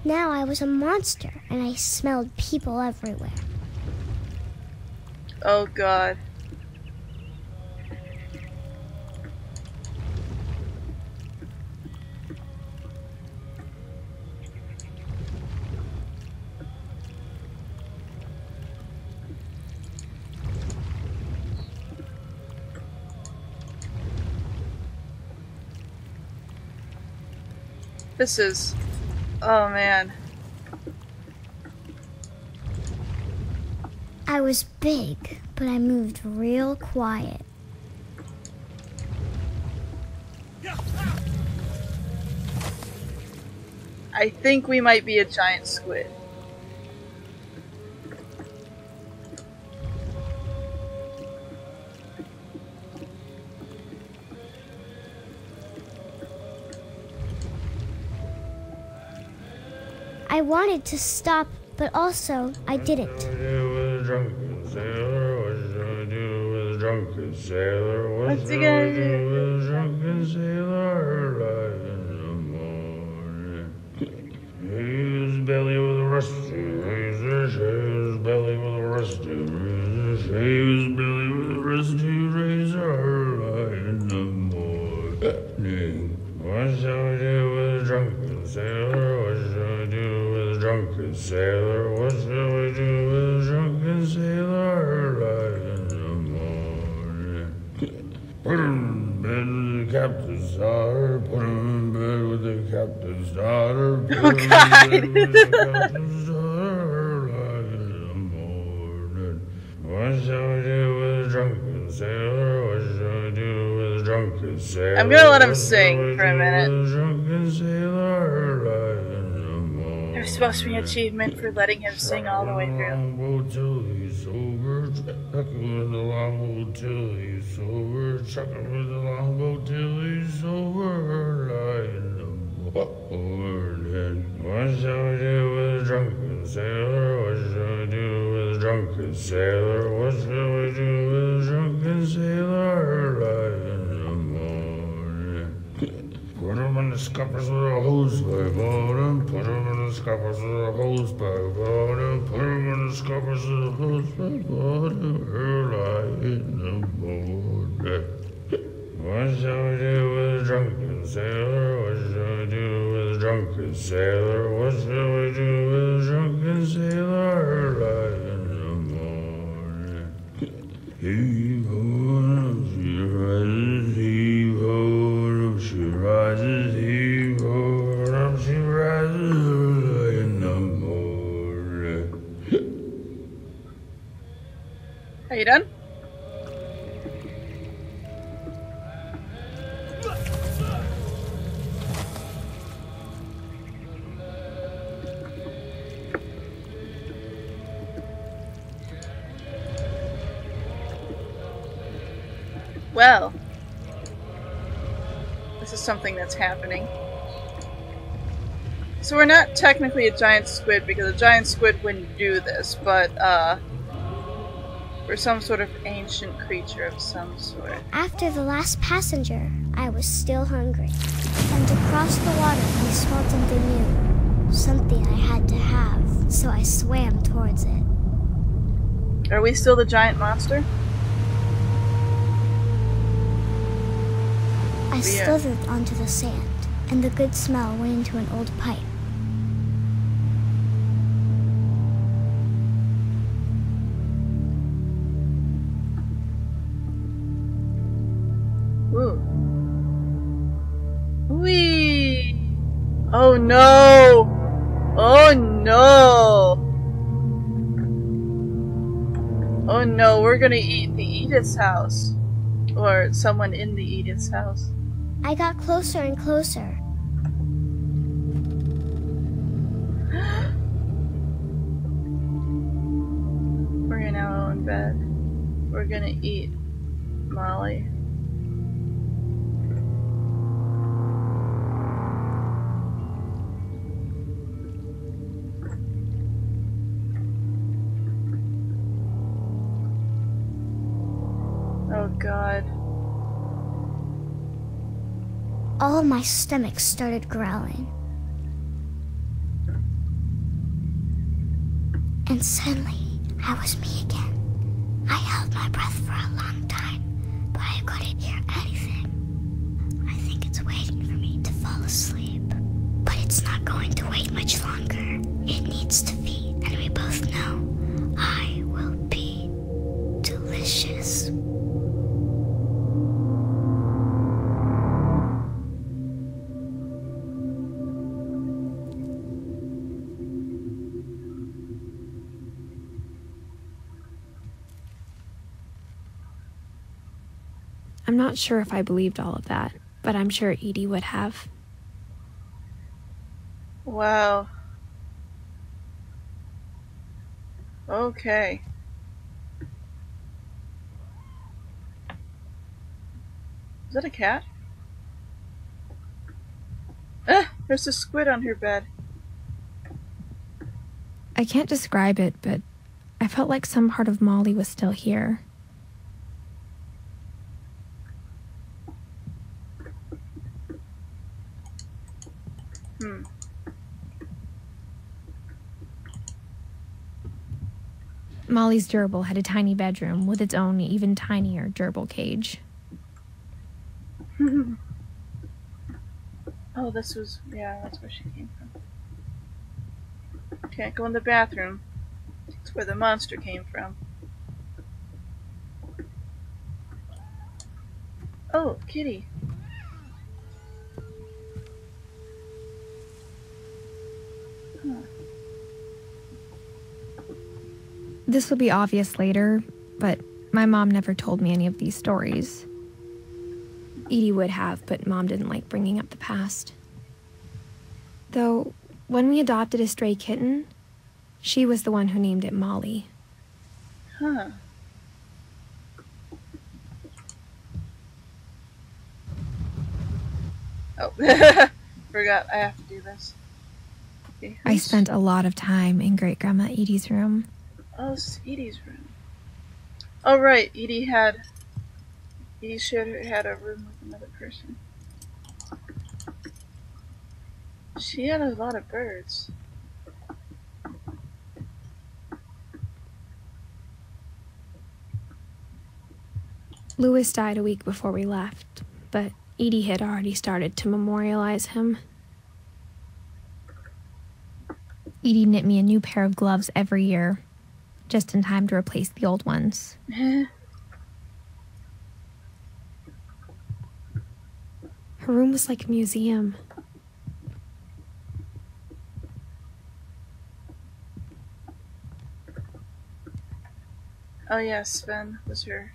Now I was a monster, and I smelled people everywhere. Oh god. This is... oh man. I was big, but I moved real quiet. I think we might be a giant squid. I wanted to stop, but also I didn't. What's he gonna do? His belly with a rusty razor, his belly with a rusty razor, his belly with a rusty razor, in the morning. What shall we do with a drunken sailor? What shall we do with a drunken sailor? What shall we do with a drunken sailor, in the morning? Put him in bed with the captain's daughter, put him in bed with the captain's daughter, put him in bed with the captain's daughter, in the morning. What shall we do with a drunken sailor? What shall we do with a drunken sailor? I'm gonna let him sing for a minute. Drunken sailor, in the morning. There's supposed to be an achievement for letting him sing all the way through. Longboat till he's sober, chuck him with the longboat till he's sober, chuck him with the longboat till he's sober, in the morning. What shall we do with a drunken sailor? What shall we do with a drunken sailor? What shall we do with a drunken sailor, in the morning? Put him in the scuppers with a hose pipe on him. Put him in the scuppers with a hose pipe on him. Put him in the scuppers with a hose pipe on him. Early in the morning. What shall we do with a drunken sailor? What shall we do with a drunken sailor? What shall we do with a drunken sailor, early in the morning? Heave ho, she rises, heave ho, she rises, heave ho, she rises, early in the morning. Are you done? Well, this is something that's happening. So we're not technically a giant squid because a giant squid wouldn't do this, but we're some sort of ancient creature of some sort. After the last passenger, I was still hungry. And across the water, I smelled something new. Something I had to have, so I swam towards it. Are we still the giant monster? I slithered onto the sand, and the good smell went into an old pipe. Ooh. Whee! Oh no! Oh no! Oh no, we're gonna eat the Edith's house. Or someone in the Edith's house. I got closer and closer. We're now in bed. We're gonna eat Molly. Oh God. All my stomach started growling. And suddenly, I was me again. I held my breath for a long time, but I couldn't hear anything. I think it's waiting for me to fall asleep. But it's not going to wait much longer. It needs to feed, and we both know I will be delicious. I'm not sure if I believed all of that, but I'm sure Edie would have. Wow. Okay. Is that a cat? Ah! There's a squid on her bed. I can't describe it, but I felt like some part of Molly was still here. Molly's gerbil had a tiny bedroom with its own even tinier gerbil cage. Oh, this was... yeah, that's where she came from. Can't go in the bathroom. That's where the monster came from. Oh, kitty. Huh. This will be obvious later, but my mom never told me any of these stories. Edie would have, but Mom didn't like bringing up the past. Though, when we adopted a stray kitten, she was the one who named it Molly. Huh. Oh, forgot I have to do this. Okay, I spent a lot of time in Great-Grandma Edie's room. Oh, this is Edie's room. Oh, right. Edie had a room with another person. She had a lot of birds. Louis died a week before we left, but Edie had already started to memorialize him. Edie knit me a new pair of gloves every year, just in time to replace the old ones. Her room was like a museum. Oh yeah, Sven was her.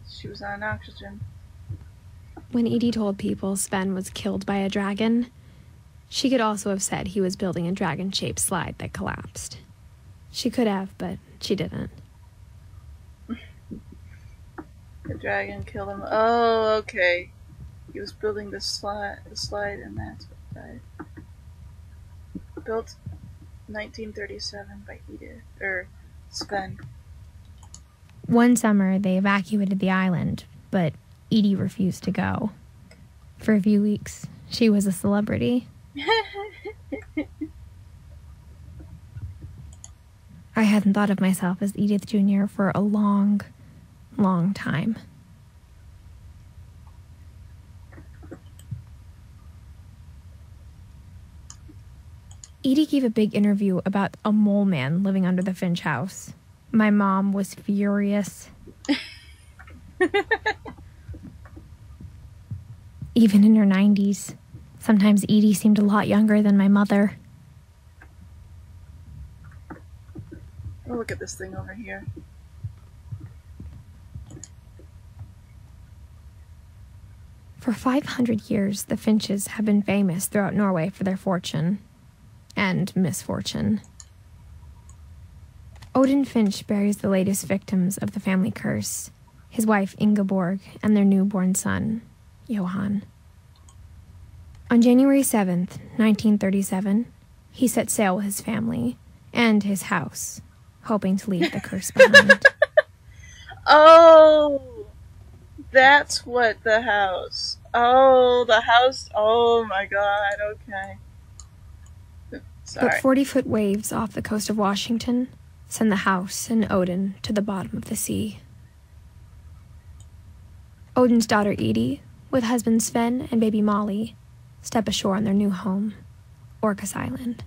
She was on oxygen. When Edie told people Sven was killed by a dragon, she could also have said he was building a dragon-shaped slide that collapsed. She could have, but she didn't. The dragon killed him. Oh, okay. He was building the slide, and that's what died. Built 1937 by Edith, Sven. One summer, they evacuated the island, but Edie refused to go. For a few weeks, she was a celebrity. I hadn't thought of myself as Edith Jr. for a long, long time. Edie gave a big interview about a mole man living under the Finch house. My mom was furious. Even in her 90s, sometimes Edie seemed a lot younger than my mother. Oh, look at this thing over here. For 500 years, the Finches have been famous throughout Norway for their fortune and misfortune. Odin Finch buries the latest victims of the family curse, his wife Ingeborg and their newborn son, Johan. On January 7th, 1937, he set sail with his family and his house, hoping to leave the curse behind. Oh! That's what the house. Oh, the house. Oh my god, okay. Sorry. But 40-foot waves off the coast of Washington send the house and Odin to the bottom of the sea. Odin's daughter Edie, with husband Sven and baby Molly, step ashore on their new home, Orcas Island.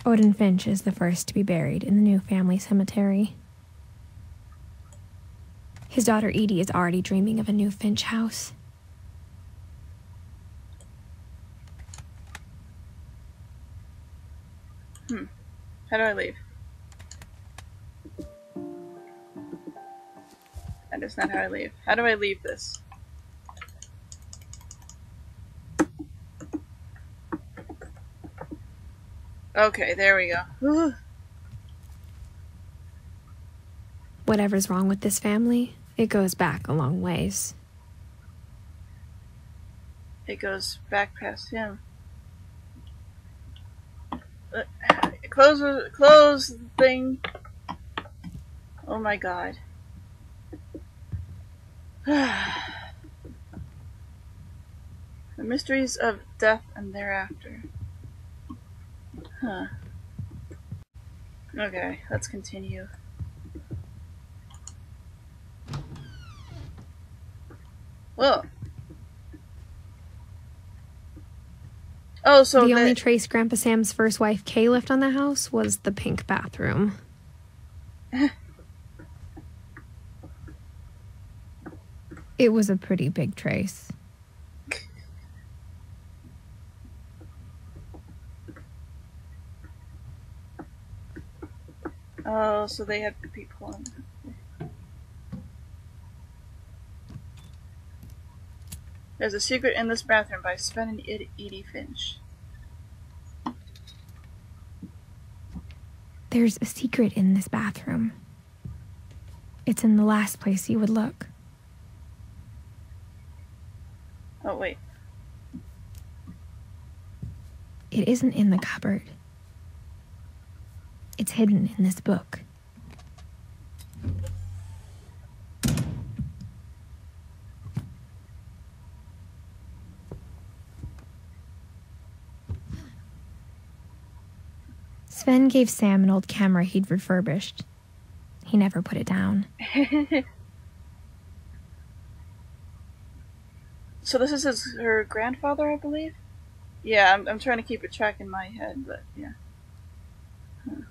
Odin Finch is the first to be buried in the new family cemetery. His daughter Edie is already dreaming of a new Finch house. How do I leave? That is not how I leave. How do I leave this? Okay, there we go. Whatever's wrong with this family, it goes back a long ways. It goes back past him. Close the thing. Oh my god. The mysteries of death and thereafter. Huh. Okay, let's continue. Whoa. Oh, so the only trace Grandpa Sam's first wife Kay left on the house was the pink bathroom. It was a pretty big trace. Oh, so they had people on. There's a secret in this bathroom by Sven and Edith Finch. There's a secret in this bathroom. It's in the last place you would look. Oh, wait. It isn't in the cupboard. It's hidden in this book. Sven gave Sam an old camera he'd refurbished. He never put it down. So this is her grandfather, I believe? Yeah, I'm trying to keep a track in my head, but yeah. Huh.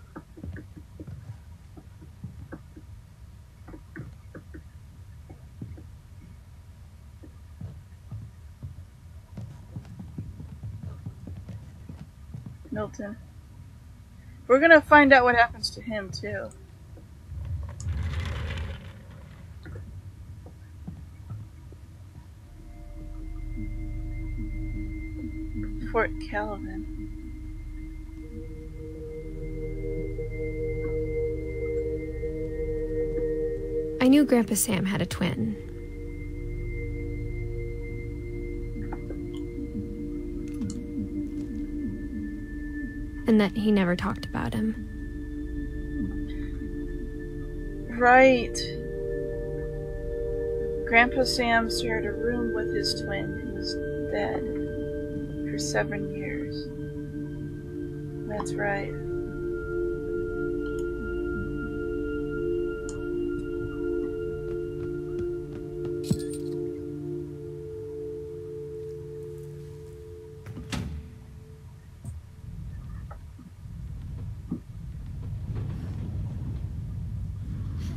Milton. We're gonna find out what happens to him, too. Fort Calvin. I knew Grandpa Sam had a twin. And that he never talked about him. Right. Grandpa Sam shared a room with his twin who was dead for 7 years. That's right.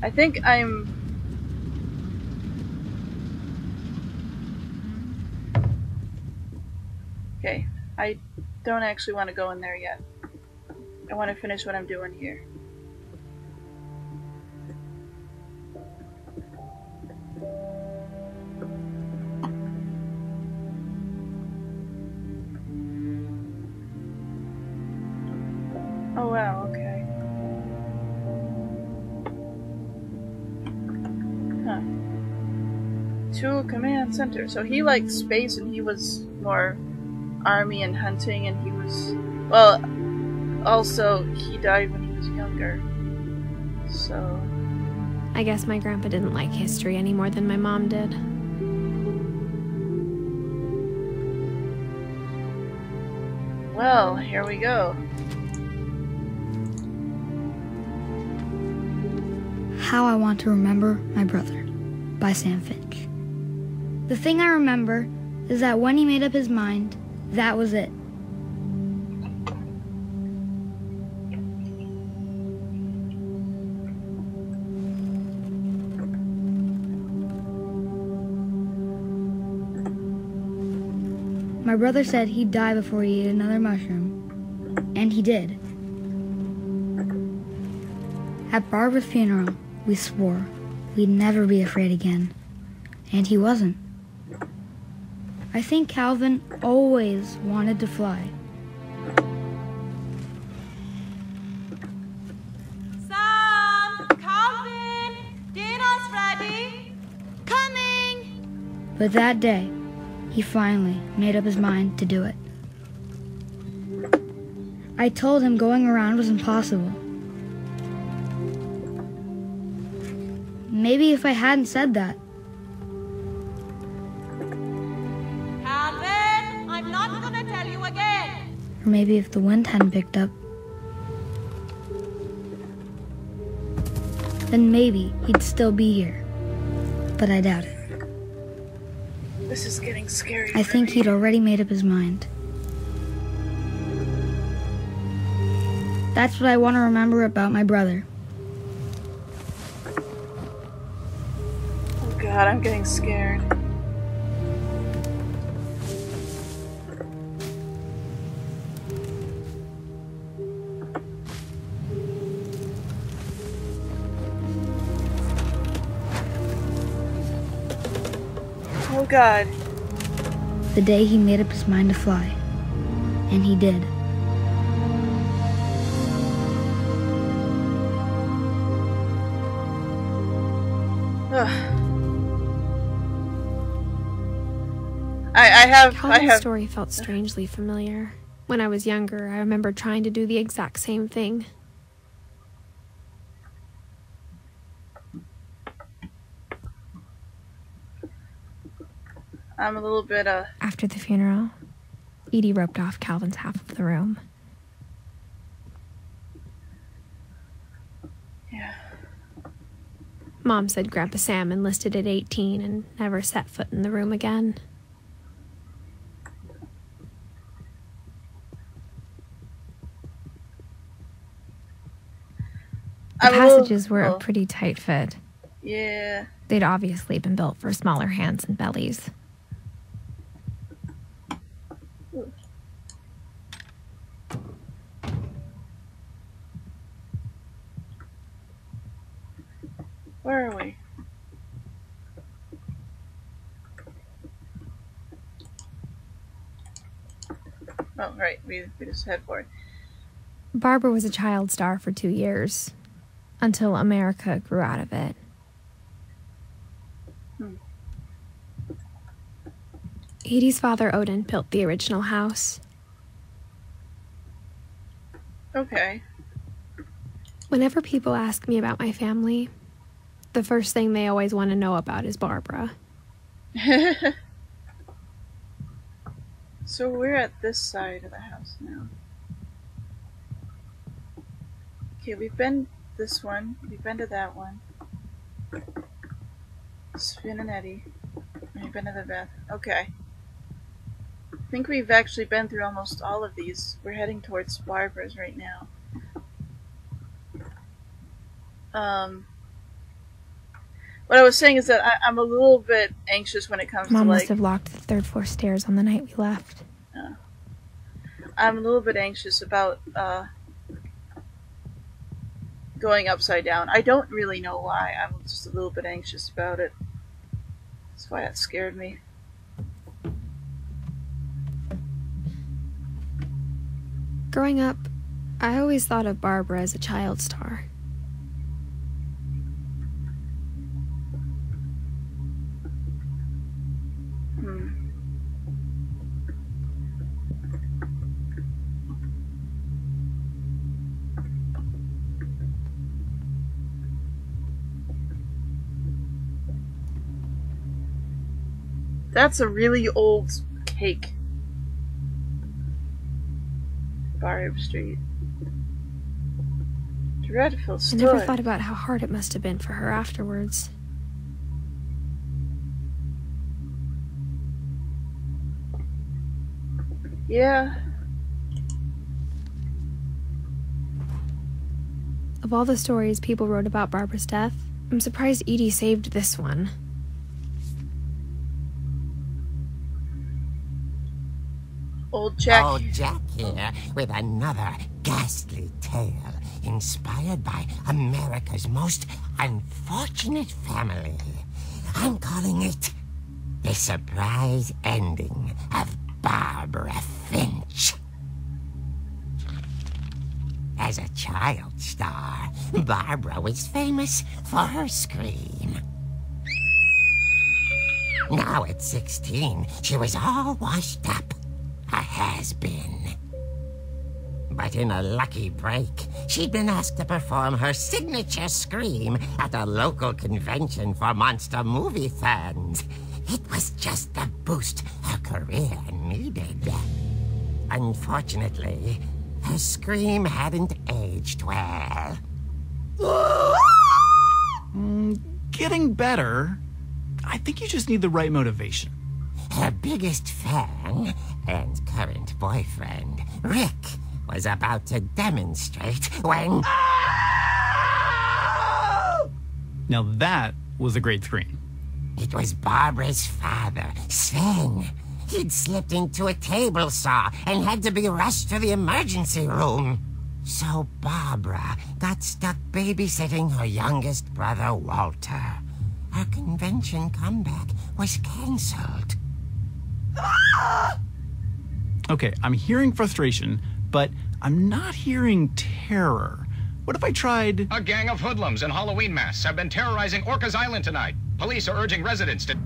I think I'm... Okay, I don't actually want to go in there yet. I want to finish what I'm doing here. Oh wow, okay. To command center. So he liked space and he was more army and hunting, and he was, well, also he died when he was younger. So I guess my grandpa didn't like history any more than my mom did. Well, here we go. How I Want to Remember My Brother by Sam Finch. The thing I remember is that when he made up his mind, that was it. My brother said he'd die before he ate another mushroom, and he did. At Barbara's funeral, we swore we'd never be afraid again, and he wasn't. I think Calvin always wanted to fly. Sam! Calvin! Dinner's ready! But that day, he finally made up his mind to do it. I told him going around was impossible. Maybe if I hadn't said that, Calvin! I'm not gonna tell you again! or maybe if the wind hadn't picked up, then maybe he'd still be here. But I doubt it. This is getting scary. I think he'd already made up his mind. That's what I want to remember about my brother. Oh god, I'm getting scared. Oh god. The day he made up his mind to fly. And he did. Calvin's story felt strangely familiar. When I was younger, I remember trying to do the exact same thing. I'm a little bit, After the funeral, Edie roped off Calvin's half of the room. Yeah. Mom said Grandpa Sam enlisted at 18 and never set foot in the room again. The passages were a pretty tight fit. Yeah. They'd obviously been built for smaller hands and bellies. Where are we? Oh, right. We just head for it. Barbara was a child star for 2 years, until America grew out of it. Edie's father, Odin, built the original house. Okay. Whenever people ask me about my family, the first thing they always want to know about is Barbara. So we're at this side of the house now. Okay, we've been this one. We've been to that one. Spin and Eddie. We've been to the bath. Okay. I think we've actually been through almost all of these. We're heading towards Barbara's right now. What I was saying is that I'm a little bit anxious when it comes Mom to must have locked the third floor stairs on the night we left. I'm a little bit anxious about going upside down. I don't really know why. I'm just a little bit anxious about it. That's why that scared me. Growing up, I always thought of Barbara as a child star. That's a really old cake. Barb Street. Dreadful I story. never thought about how hard it must have been for her afterwards. Yeah. Of all the stories people wrote about Barbara's death, I'm surprised Edie saved this one. Old Jack. Old Jack here with another ghastly tale inspired by America's most unfortunate family. I'm calling it The Surprise Ending of Barbara Finch. As a child star, Barbara was famous for her scream. Now at 16, she was all washed up. A has-been. But in a lucky break, she'd been asked to perform her signature scream at a local convention for monster movie fans. It was just the boost her career needed. Unfortunately, her scream hadn't aged well. Getting better. I think you just need the right motivation. Her biggest fan and current boyfriend, Rick, was about to demonstrate when... Now that was a great scream. It was Barbara's father, Sven. He'd slipped into a table saw and had to be rushed to the emergency room. So Barbara got stuck babysitting her youngest brother, Walter. Her convention comeback was cancelled. Okay, I'm hearing frustration, but I'm not hearing terror. What if I tried... A gang of hoodlums in Halloween masks have been terrorizing Orcas Island tonight. Police are urging residents to...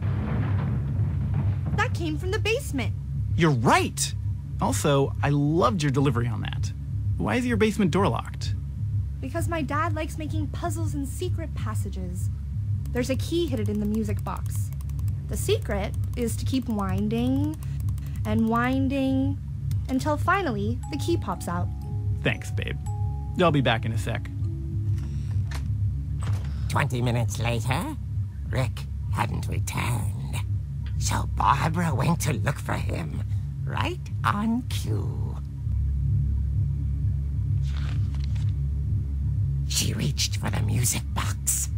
That came from the basement. You're right! Also, I loved your delivery on that. Why is your basement door locked? Because my dad likes making puzzles and secret passages. There's a key hidden in the music box. The secret is to keep winding and winding until finally the key pops out. Thanks, babe. I'll be back in a sec. 20 minutes later, Rick hadn't returned. So Barbara went to look for him, right on cue. She reached for the music box.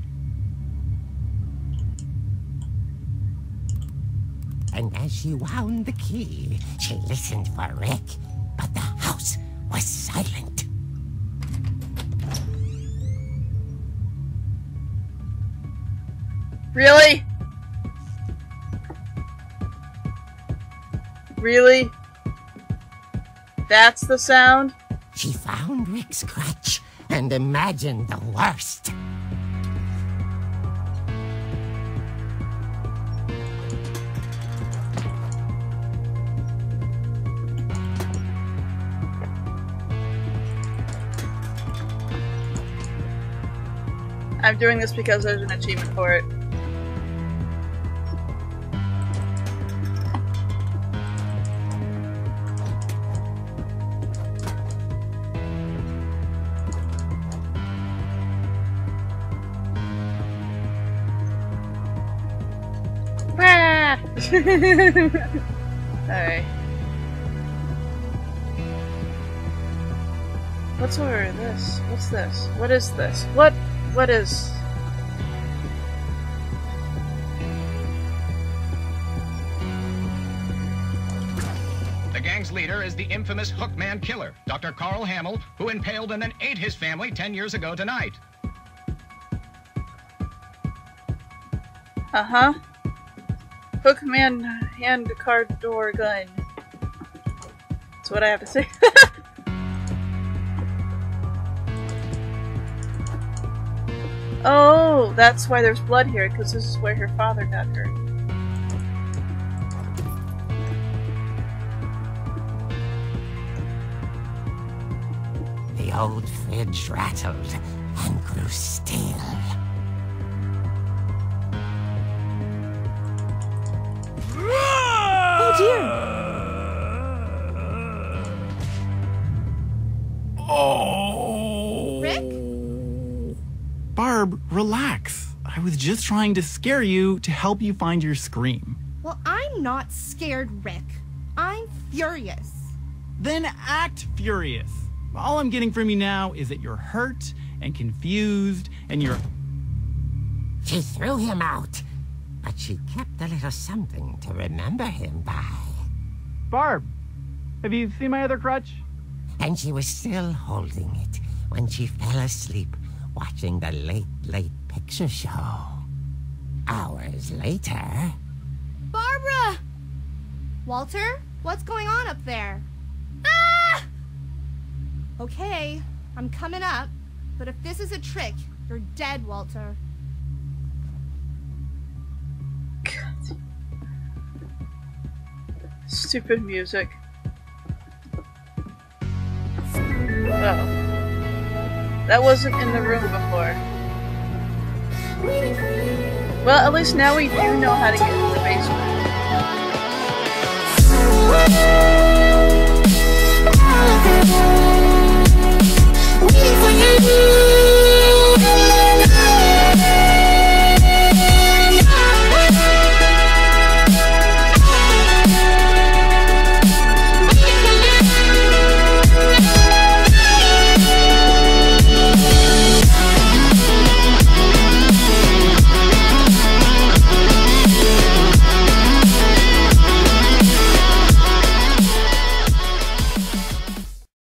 And as she wound the key, she listened for Rick, but the house was silent. Really? Really? That's the sound? She found Rick's crutch and imagined the worst. I'm doing this because there's an achievement for it. Alright. What's over this? What's this? What is this? What is... The gang's leader is the infamous Hookman killer, Dr. Carl Hamill, who impaled and then ate his family 10 years ago tonight. Uh-huh. Hookman hand car door gun. That's what I have to say. Oh, that's why there's blood here, because this is where her father got hurt. The old fridge rattled and grew still. Oh dear! just trying to scare you to help you find your scream. Well, I'm not scared, Rick. I'm furious. Then act furious. All I'm getting from you now is that you're hurt and confused and you're... She threw him out, but she kept a little something to remember him by. Barb, have you seen my other crutch? And she was still holding it when she fell asleep watching the late picture show. Hours later... Barbara! Walter, what's going on up there? Ah! Okay, I'm coming up, but if this is a trick, you're dead, Walter. God. Stupid music. Oh. That wasn't in the room before. Well, at least now we do know how to get into the basement.